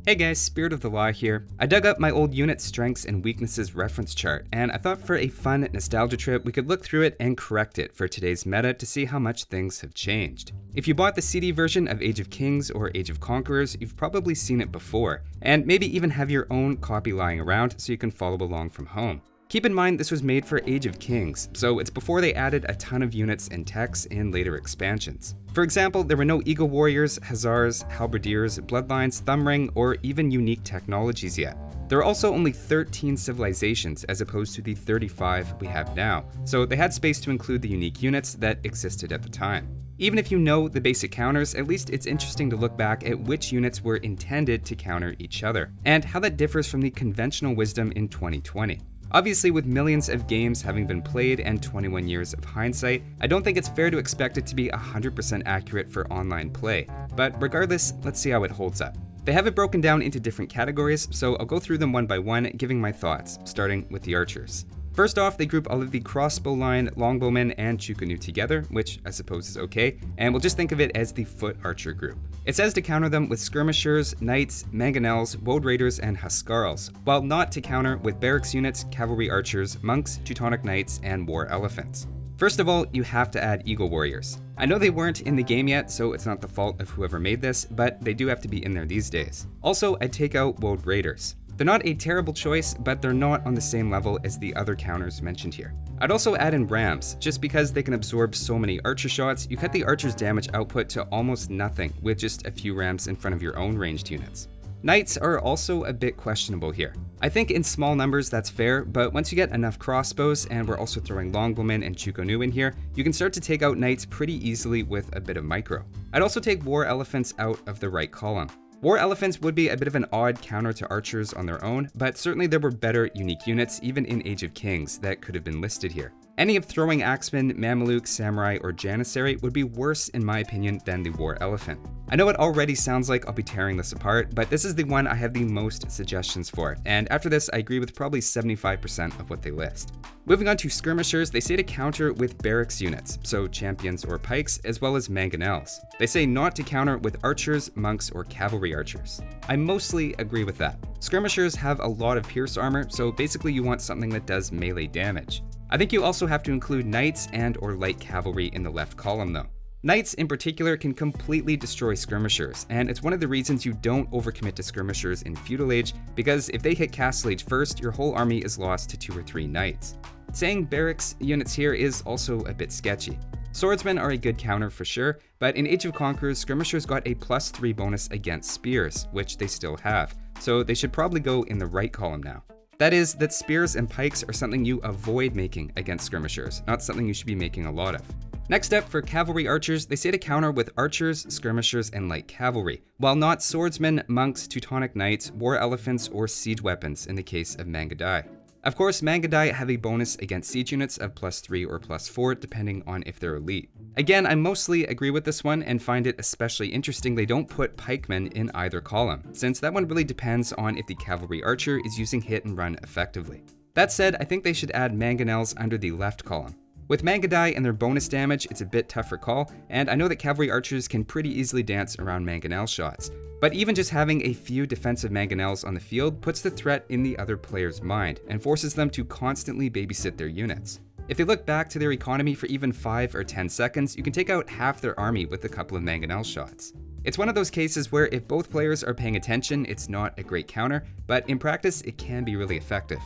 Hey guys, Spirit of the Law here. I dug up my old unit strengths and weaknesses reference chart, and I thought for a fun nostalgia trip we could look through it and correct it for today's meta to see how much things have changed. If you bought the CD version of Age of Kings or Age of Conquerors, you've probably seen it before, and maybe even have your own copy lying around so you can follow along from home. Keep in mind this was made for Age of Kings, so it's before they added a ton of units and techs in later expansions. For example, there were no Eagle Warriors, Hussars, Halberdiers, Bloodlines, Thumbring, or even unique technologies yet. There are also only 13 civilizations as opposed to the 35 we have now, so they had space to include the unique units that existed at the time. Even if you know the basic counters, at least it's interesting to look back at which units were intended to counter each other, and how that differs from the conventional wisdom in 2020. Obviously, with millions of games having been played and 21 years of hindsight, I don't think it's fair to expect it to be 100% accurate for online play. But regardless, let's see how it holds up. They have it broken down into different categories, so I'll go through them one by one, giving my thoughts, starting with the archers. First off, they group all of the crossbow line, longbowmen, and chukanu together, which I suppose is okay, and we'll just think of it as the foot archer group. It says to counter them with skirmishers, knights, mangonels, Woad raiders, and Huskarls, while not to counter with barracks units, cavalry archers, monks, Teutonic Knights, and war elephants. First of all, you have to add Eagle Warriors. I know they weren't in the game yet, so it's not the fault of whoever made this, but they do have to be in there these days. Also, I'd take out Woad raiders. They're not a terrible choice, but they're not on the same level as the other counters mentioned here. I'd also add in rams, just because they can absorb so many archer shots, you cut the archer's damage output to almost nothing with just a few rams in front of your own ranged units. Knights are also a bit questionable here. I think in small numbers that's fair, but once you get enough crossbows, and we're also throwing longbowmen and chukanu in here, you can start to take out knights pretty easily with a bit of micro. I'd also take war elephants out of the right column. War elephants would be a bit of an odd counter to archers on their own, but certainly there were better unique units even in Age of Kings that could have been listed here. Any of throwing axemen, Mameluke, samurai, or janissary would be worse in my opinion than the war elephant. I know it already sounds like I'll be tearing this apart, but this is the one I have the most suggestions for, and after this I agree with probably 75% of what they list. Moving on to skirmishers, they say to counter with barracks units, so champions or pikes, as well as mangonels. They say not to counter with archers, monks, or cavalry archers. I mostly agree with that. Skirmishers have a lot of pierce armor, so basically you want something that does melee damage. I think you also have to include knights and or light cavalry in the left column though. Knights in particular can completely destroy skirmishers, and it's one of the reasons you don't overcommit to skirmishers in feudal age, because if they hit castle age first, your whole army is lost to 2 or 3 knights. Saying barracks units here is also a bit sketchy. Swordsmen are a good counter for sure, but in Age of Conquerors, skirmishers got a +3 bonus against spears, which they still have, so they should probably go in the right column now. That is, that spears and pikes are something you avoid making against skirmishers, not something you should be making a lot of. Next up, for cavalry archers, they say to counter with archers, skirmishers, and light cavalry, while not swordsmen, monks, Teutonic Knights, war elephants, or siege weapons in the case of Mangadai. Of course, Mangadai have a bonus against siege units of +3 or +4 depending on if they're elite. Again, I mostly agree with this one and find it especially interesting they don't put pikemen in either column, since that one really depends on if the cavalry archer is using hit and run effectively. That said, I think they should add mangonels under the left column. With Mangadai and their bonus damage, it's a bit tougher call, and I know that cavalry archers can pretty easily dance around mangonel shots. But even just having a few defensive mangonels on the field puts the threat in the other player's mind and forces them to constantly babysit their units. If they look back to their economy for even 5 or 10 seconds, you can take out half their army with a couple of mangonel shots. It's one of those cases where if both players are paying attention, it's not a great counter, but in practice, it can be really effective.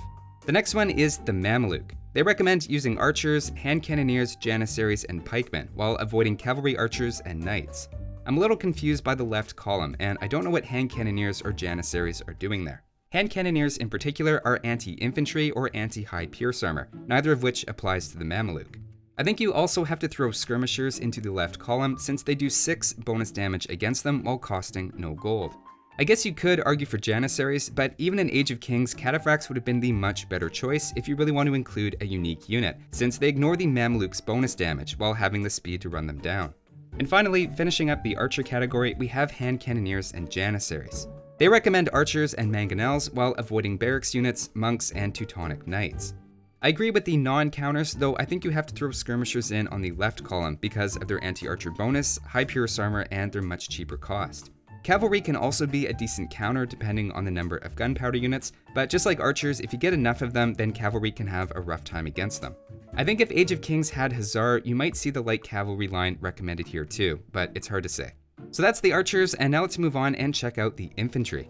The next one is the Mameluke. They recommend using archers, hand cannoneers, janissaries, and pikemen, while avoiding cavalry archers and knights. I'm a little confused by the left column, and I don't know what hand cannoneers or janissaries are doing there. Hand cannoneers in particular are anti-infantry or anti-high pierce armor, neither of which applies to the Mameluke. I think you also have to throw skirmishers into the left column since they do 6 bonus damage against them while costing no gold. I guess you could argue for Janissaries, but even in Age of Kings, Cataphracts would have been the much better choice if you really want to include a unique unit, since they ignore the Mameluke's bonus damage while having the speed to run them down. And finally, finishing up the archer category, we have hand cannoneers and Janissaries. They recommend archers and mangonels while avoiding barracks units, monks, and Teutonic Knights. I agree with the non-counters, though I think you have to throw skirmishers in on the left column because of their anti-archer bonus, high pierce armor, and their much cheaper cost. Cavalry can also be a decent counter depending on the number of gunpowder units, but just like archers, if you get enough of them, then cavalry can have a rough time against them. I think if Age of Kings had Hussar, you might see the light cavalry line recommended here too, but it's hard to say. So that's the archers, and now let's move on and check out the infantry.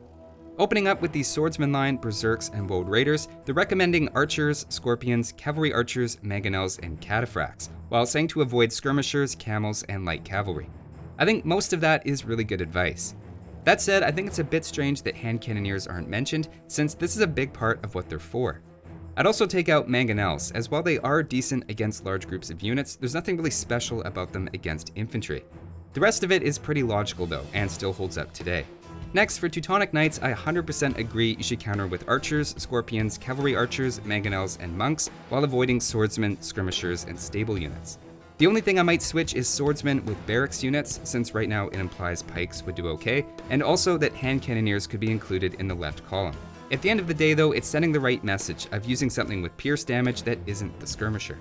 Opening up with the Swordsman line, Berserks, and Woad Raiders, they're recommending archers, scorpions, cavalry archers, Mangonels, and Cataphracts, while saying to avoid skirmishers, camels, and light cavalry. I think most of that is really good advice. That said, I think it's a bit strange that hand cannoneers aren't mentioned, since this is a big part of what they're for. I'd also take out Mangonels, as while they are decent against large groups of units, there's nothing really special about them against infantry. The rest of it is pretty logical though, and still holds up today. Next, for Teutonic Knights, I 100% agree you should counter with archers, scorpions, cavalry archers, Mangonels, and monks, while avoiding swordsmen, skirmishers, and stable units. The only thing I might switch is swordsmen with barracks units, since right now it implies pikes would do okay, and also that hand cannoneers could be included in the left column. At the end of the day though, it's sending the right message of using something with pierce damage that isn't the skirmisher.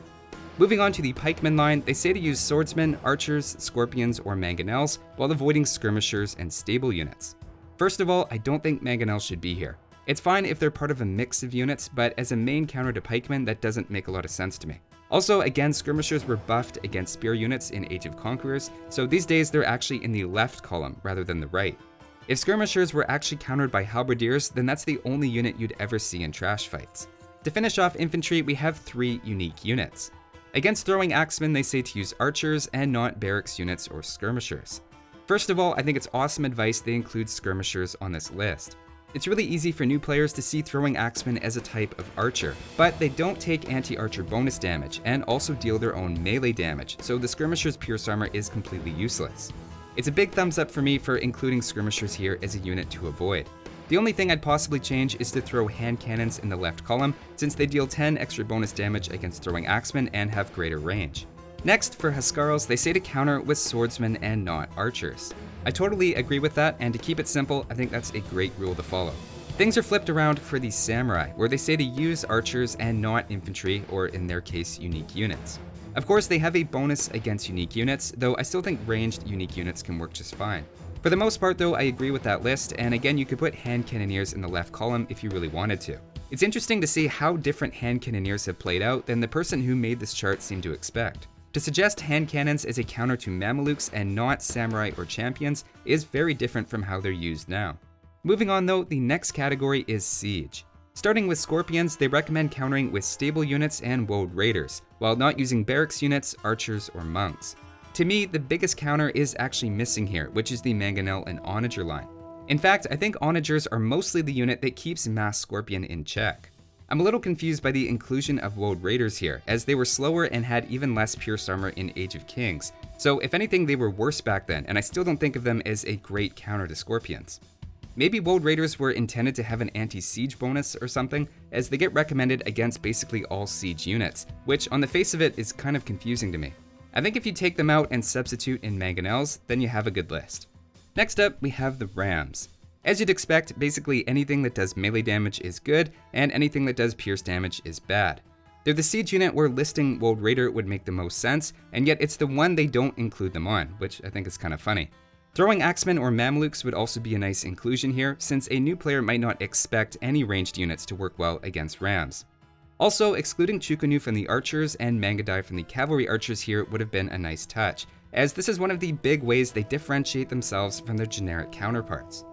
Moving on to the pikemen line, they say to use swordsmen, archers, scorpions, or mangonels, while avoiding skirmishers and stable units. First of all, I don't think mangonels should be here. It's fine if they're part of a mix of units, but as a main counter to pikemen, that doesn't make a lot of sense to me. Also, again, skirmishers were buffed against spear units in Age of Conquerors, so these days they're actually in the left column rather than the right. If skirmishers were actually countered by halberdiers, then that's the only unit you'd ever see in trash fights. To finish off infantry, we have 3 unique units. Against throwing axemen, they say to use archers and not barracks units or skirmishers. First of all, I think it's awesome advice they include skirmishers on this list. It's really easy for new players to see throwing axemen as a type of archer, but they don't take anti-archer bonus damage and also deal their own melee damage, so the skirmisher's pierce armor is completely useless. It's a big thumbs up for me for including skirmishers here as a unit to avoid. The only thing I'd possibly change is to throw hand cannons in the left column, since they deal 10 extra bonus damage against throwing axemen and have greater range. Next, for Huskarls, they say to counter with swordsmen and not archers. I totally agree with that, and to keep it simple, I think that's a great rule to follow. Things are flipped around for the samurai, where they say to use archers and not infantry, or in their case, unique units. Of course, they have a bonus against unique units, though I still think ranged unique units can work just fine. For the most part though, I agree with that list, and again, you could put hand cannoneers in the left column if you really wanted to. It's interesting to see how different hand cannoneers have played out than the person who made this chart seemed to expect. To suggest hand cannons as a counter to Mamelukes and not samurai or champions is very different from how they're used now. Moving on though, the next category is siege. Starting with scorpions, they recommend countering with stable units and Woad Raiders, while not using barracks units, archers, or monks. To me, the biggest counter is actually missing here, which is the Mangonel and Onager line. In fact, I think Onagers are mostly the unit that keeps mass scorpion in check. I'm a little confused by the inclusion of Woad Raiders here, as they were slower and had even less pierce armor in Age of Kings. So if anything, they were worse back then, and I still don't think of them as a great counter to scorpions. Maybe Woad Raiders were intended to have an anti-siege bonus or something, as they get recommended against basically all siege units, which on the face of it is kind of confusing to me. I think if you take them out and substitute in Mangonels, then you have a good list. Next up, we have the Rams. As you'd expect, basically anything that does melee damage is good, and anything that does pierce damage is bad. They're the siege unit where listing Woad Raider would make the most sense, and yet it's the one they don't include them on, which I think is kind of funny. Throwing axemen or Mamelukes would also be a nice inclusion here, since a new player might not expect any ranged units to work well against Rams. Also, excluding Chukunu from the archers and Mangadai from the cavalry archers here would have been a nice touch, as this is one of the big ways they differentiate themselves from their generic counterparts.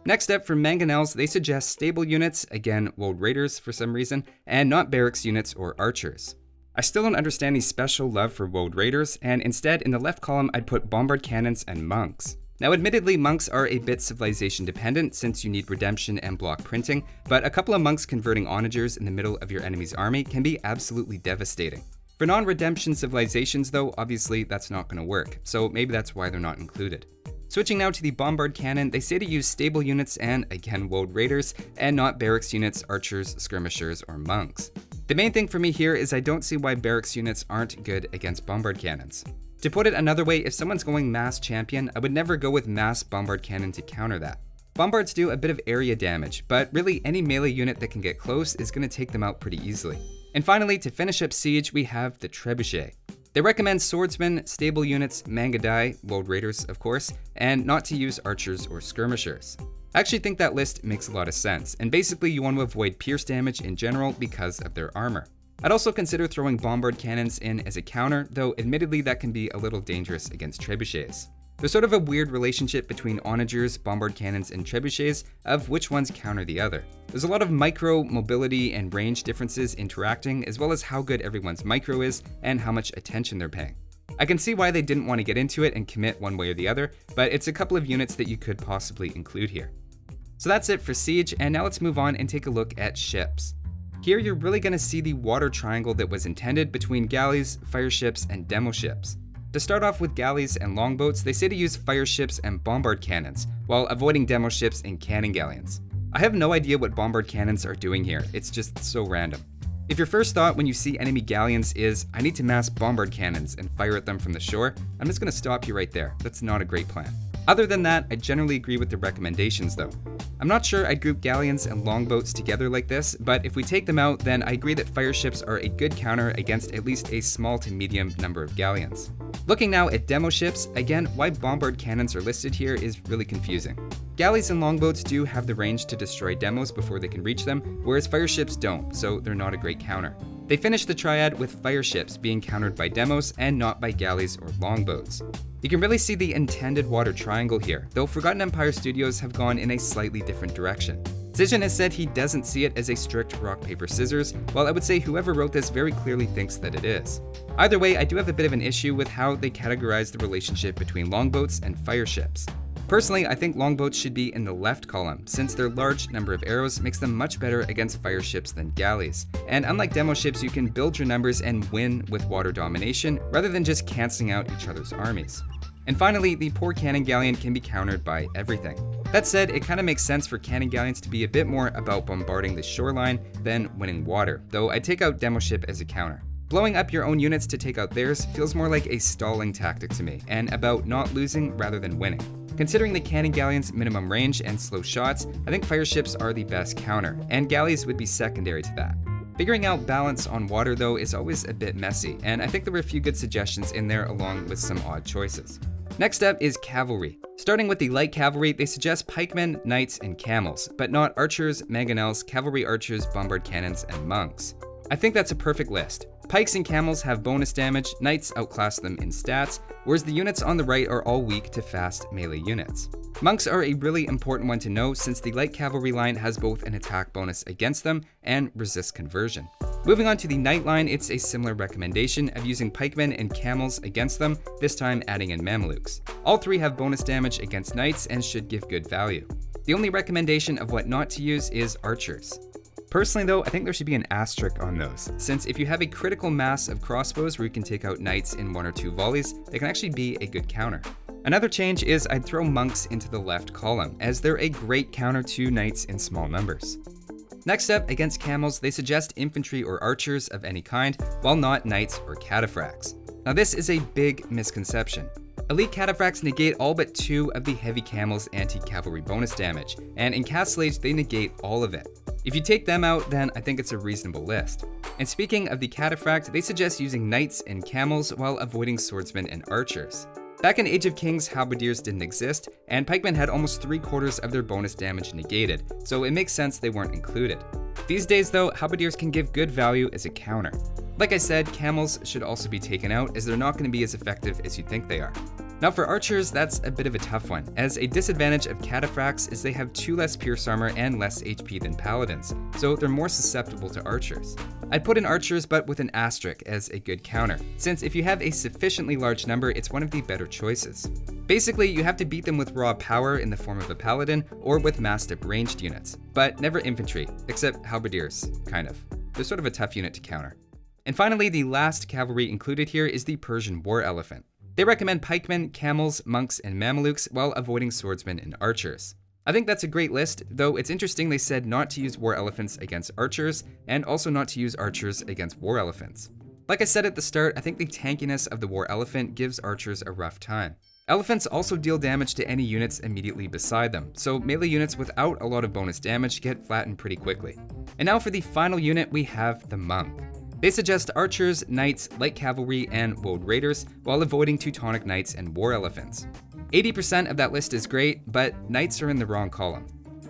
Next up, for Mangonels, they suggest stable units, again Woad Raiders for some reason, and not barracks units or archers. I still don't understand the special love for Woad Raiders, and instead in the left column I'd put Bombard cannons and monks. Now admittedly, monks are a bit civilization dependent since you need redemption and block printing, but a couple of monks converting onagers in the middle of your enemy's army can be absolutely devastating. For non-redemption civilizations though, obviously that's not going to work, so maybe that's why they're not included. Switching now to the Bombard cannon, they say to use stable units and, again, Woad Raiders, and not barracks units, archers, skirmishers, or monks. The main thing for me here is I don't see why barracks units aren't good against Bombard cannons. To put it another way, if someone's going mass champion, I would never go with mass Bombard cannon to counter that. Bombards do a bit of area damage, but really any melee unit that can get close is going to take them out pretty easily. And finally, to finish up siege, we have the Trebuchet. They recommend swordsmen, stable units, Mangonels, Woad raiders of course, and not to use archers or skirmishers. I actually think that list makes a lot of sense, and basically you want to avoid pierce damage in general because of their armor. I'd also consider throwing Bombard cannons in as a counter, though admittedly that can be a little dangerous against Trebuchets. There's sort of a weird relationship between Onagers, Bombard cannons, and Trebuchets of which ones counter the other. There's a lot of micro, mobility, and range differences interacting, as well as how good everyone's micro is and how much attention they're paying. I can see why they didn't want to get into it and commit one way or the other, but it's a couple of units that you could possibly include here. So that's it for Siege, and now let's move on and take a look at ships. Here you're really going to see the water triangle that was intended between galleys, fireships, and demo ships. To start off with galleys and longboats, they say to use fireships and bombard cannons, while avoiding demo ships and cannon galleons. I have no idea what bombard cannons are doing here, it's just so random. If your first thought when you see enemy galleons is, I need to mass bombard cannons and fire at them from the shore, I'm just going to stop you right there. That's not a great plan. Other than that, I generally agree with the recommendations though. I'm not sure I'd group galleons and longboats together like this, but if we take them out, then I agree that fireships are a good counter against at least a small to medium number of galleons. Looking now at demo ships, again, why bombard cannons are listed here is really confusing. Galleys and longboats do have the range to destroy demos before they can reach them, whereas fireships don't, so they're not a great counter. They finish the triad with fireships being countered by demos and not by galleys or longboats. You can really see the intended water triangle here, though Forgotten Empire Studios have gone in a slightly different direction. Cision has said he doesn't see it as a strict rock, paper, scissors, while I would say whoever wrote this very clearly thinks that it is. Either way, I do have a bit of an issue with how they categorize the relationship between longboats and fireships. Personally, I think longboats should be in the left column, since their large number of arrows makes them much better against fireships than galleys. And unlike demo ships, you can build your numbers and win with water domination, rather than just cancelling out each other's armies. And finally, the poor cannon galleon can be countered by everything. That said, it kind of makes sense for cannon galleons to be a bit more about bombarding the shoreline than winning water, though I'd take out demo ship as a counter. Blowing up your own units to take out theirs feels more like a stalling tactic to me, and about not losing rather than winning. Considering the cannon galleon's minimum range and slow shots, I think fireships are the best counter, and galleys would be secondary to that. Figuring out balance on water though is always a bit messy, and I think there were a few good suggestions in there along with some odd choices. Next up is cavalry. Starting with the light cavalry, they suggest pikemen, knights, and camels, but not archers, mangonels, cavalry archers, bombard cannons, and monks. I think that's a perfect list. Pikes and camels have bonus damage, knights outclass them in stats, whereas the units on the right are all weak to fast melee units. Monks are a really important one to know since the light cavalry line has both an attack bonus against them and resist conversion. Moving on to the knight line, it's a similar recommendation of using pikemen and camels against them, this time adding in Mamelukes. All three have bonus damage against knights and should give good value. The only recommendation of what not to use is archers. Personally though, I think there should be an asterisk on those, since if you have a critical mass of crossbows where you can take out knights in 1 or 2 volleys, they can actually be a good counter. Another change is I'd throw monks into the left column, as they're a great counter to knights in small numbers. Next up, against camels, they suggest infantry or archers of any kind, while not knights or cataphracts. Now this is a big misconception. Elite Cataphracts negate all but 2 of the heavy camel's anti-cavalry bonus damage, and in Castle Age they negate all of it. If you take them out, then I think it's a reasonable list. And speaking of the Cataphract, they suggest using knights and camels while avoiding swordsmen and archers. Back in Age of Kings, halberdiers didn't exist, and pikemen had almost 3/4 of their bonus damage negated, so it makes sense they weren't included. These days though, halberdiers can give good value as a counter. Like I said, camels should also be taken out as they're not going to be as effective as you think they are. Now for archers, that's a bit of a tough one, as a disadvantage of cataphracts is they have 2 less pierce armor and less HP than paladins, so they're more susceptible to archers. I'd put in archers but with an asterisk as a good counter, since if you have a sufficiently large number, it's one of the better choices. Basically, you have to beat them with raw power in the form of a paladin or with massed up ranged units, but never infantry, except halberdiers, kind of. They're sort of a tough unit to counter. And finally, the last cavalry included here is the Persian war elephant. They recommend pikemen, camels, monks, and Mamelukes while avoiding swordsmen and archers. I think that's a great list, though it's interesting they said not to use war elephants against archers, and also not to use archers against war elephants. Like I said at the start, I think the tankiness of the war elephant gives archers a rough time. Elephants also deal damage to any units immediately beside them, so melee units without a lot of bonus damage get flattened pretty quickly. And now for the final unit, we have the monk. They suggest archers, knights, light cavalry, and Woad raiders, while avoiding Teutonic Knights and war elephants. 80% of that list is great, but knights are in the wrong column.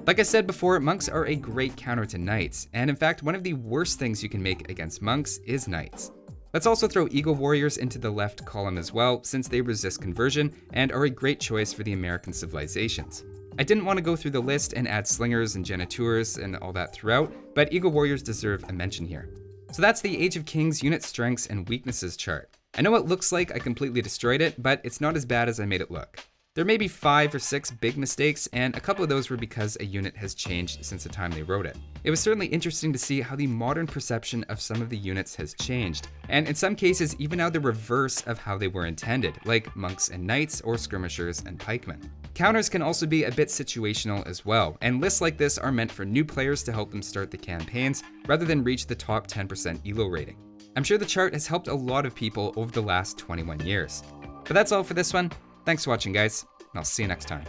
Like I said before, monks are a great counter to knights, and in fact, one of the worst things you can make against monks is knights. Let's also throw eagle warriors into the left column as well, since they resist conversion and are a great choice for the American civilizations. I didn't want to go through the list and add slingers and janitours and all that throughout, but eagle warriors deserve a mention here. So that's the Age of Kings unit strengths and weaknesses chart. I know it looks like I completely destroyed it, but it's not as bad as I made it look. There may be 5 or 6 big mistakes, and a couple of those were because a unit has changed since the time they wrote it. It was certainly interesting to see how the modern perception of some of the units has changed, and in some cases even now the reverse of how they were intended, like monks and knights or skirmishers and pikemen. Counters can also be a bit situational as well, and lists like this are meant for new players to help them start the campaigns rather than reach the top 10% ELO rating. I'm sure the chart has helped a lot of people over the last 21 years. But that's all for this one. Thanks for watching, guys, and I'll see you next time.